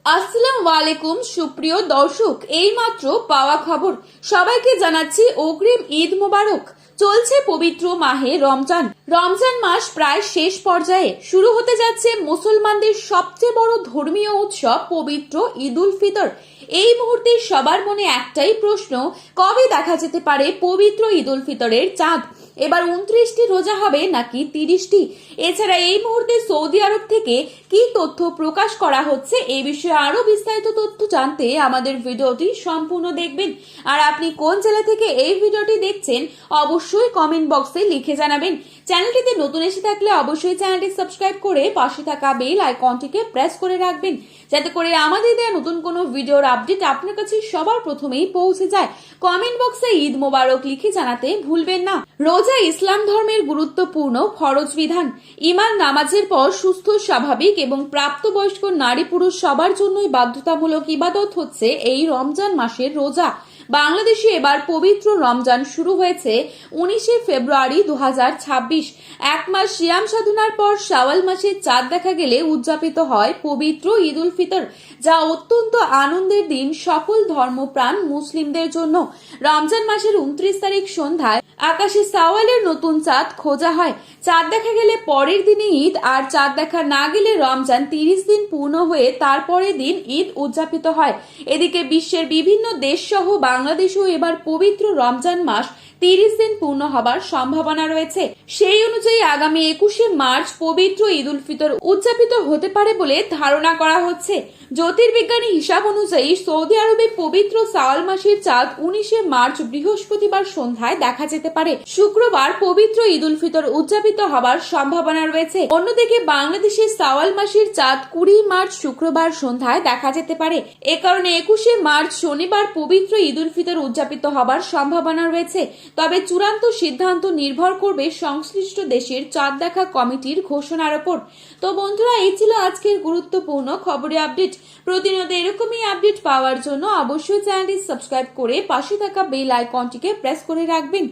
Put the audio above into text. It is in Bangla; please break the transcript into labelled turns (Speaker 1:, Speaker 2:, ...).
Speaker 1: আসসালামু আলাইকুম সুপ্রিয় দর্শক, এইমাত্র পাওয়া খবর। সবাইকে জানাচ্ছি অগ্রিম ঈদ মোবারক। চলছে পবিত্র মাহে রমজান। রমজান মাস প্রায় শেষ পর্যায়ে। শুরু হতে যাচ্ছে মুসলমানদের সবচেয়ে বড় ধর্মীয় উৎসব পবিত্র ঈদ উল ফিতর। এই মুহূর্তে সবার মনে একটাই প্রশ্ন, কবে দেখা যেতে পারে পবিত্র ঈদ উল ফিতরের চাঁদ? এবার 29টি রোজা হবে নাকি 30টি? এছাড়া এই মুহূর্তে সৌদি আরব থেকে কি তথ্য প্রকাশ করা হচ্ছে, এই বিষয়ে আরো বিস্তারিত তথ্য জানতে আমাদের ভিডিওটি সম্পূর্ণ দেখবেন। আর আপনি কোন জেলা থেকে এই ভিডিওটি দেখছেন অবশ্যই কমেন্ট বক্সে লিখে জানাবেন। চ্যানেলটিতে নতুন এসে থাকলে অবশ্যই চ্যানেলটি সাবস্ক্রাইব করে পাশে থাকা বেল আইকনটিকে প্রেস করে রাখবেন, যাতে করে আমাদের দেওয়া নতুন কোনো ভিডিওর আপডেট আপনার কাছে সবার প্রথমেই পৌঁছে যায়। কমেন্ট বক্সে ঈদ মোবারক লিখে জানাতে ভুলবেন না। রোজা ইসলাম ধর্মের গুরুত্বপূর্ণ ফরজ বিধান। ইমান নামাজের পর সুস্থ, স্বাভাবিক এবং প্রাপ্তবয়স্ক নারী পুরুষ সবার জন্যই বাধ্যতামূলক ইবাদত হচ্ছে এই রমজান মাসের রোজা। বাংলাদেশে এবার পবিত্র রমজান শুরু হয়েছে 19শে ফেব্রুয়ারি 2026। এক মাস সিয়াম সাধনার পর শাওয়াল মাসের চাঁদ দেখা গেলে উদযাপিত হয় পবিত্র ঈদ উল ফিতর, যা অত্যন্ত আনন্দের দিন সকল ধর্মপ্রাণ মুসলিমদের জন্য। রমজান মাসের 29 তারিখ সন্ধ্যায় আকাশে শাওয়ালের নতুন চাঁদ খোঁজা হয়। চাঁদ দেখা গেলে পরের দিনে ঈদ, আর চাঁদ দেখা না গেলে রমজান 30 দিন পূর্ণ হয়ে তারপরের দিন ঈদ উদযাপিত হয়। এদিকে বিশ্বের বিভিন্ন দেশ সহ বাংলাদেশেও এবার পবিত্র রমজান মাস 30 দিন পূর্ণ হবার সম্ভাবনা রয়েছে। সেই অনুযায়ী আগামী 21শে মার্চ পবিত্র ঈদ উল ফিতর উদযাপিত হতে পারে বলে ধারণা করা হচ্ছে। জ্যোতির্বিজ্ঞানী হিসাব অনুযায়ী সৌদি আরবে পবিত্র শাওয়াল মাসের চাঁদ 19শে মার্চ বৃহস্পতিবার সন্ধ্যায় দেখা যেতে পারে। শুক্রবার পবিত্র ঈদ উল ফিতর উদযাপিত হবার সম্ভাবনা রয়েছে। অন্যদিকে বাংলাদেশের শাওয়াল মাসের চাঁদ 20 মার্চ শুক্রবার সন্ধ্যায় দেখা যেতে পারে। এ কারণে 21শে মার্চ শনিবার পবিত্র ঈদ উল ফিতর উদযাপিত হবার সম্ভাবনা রয়েছে। তবে চূড়ান্ত সিদ্ধান্ত নির্ভর করবে সংশ্লিষ্ট দেশের চাঁদ দেখা কমিটির ঘোষণার উপর। তো বন্ধুরা, এই ছিল আজকের গুরুত্বপূর্ণ খবরের আপডেট। প্রতিনিয়ত এরকমই আপডেট পাওয়ার জন্য অবশ্যই চ্যানেলটি সাবস্ক্রাইব করে পাশে থাকা বেল আইকনটিকে প্রেস করে রাখবেন।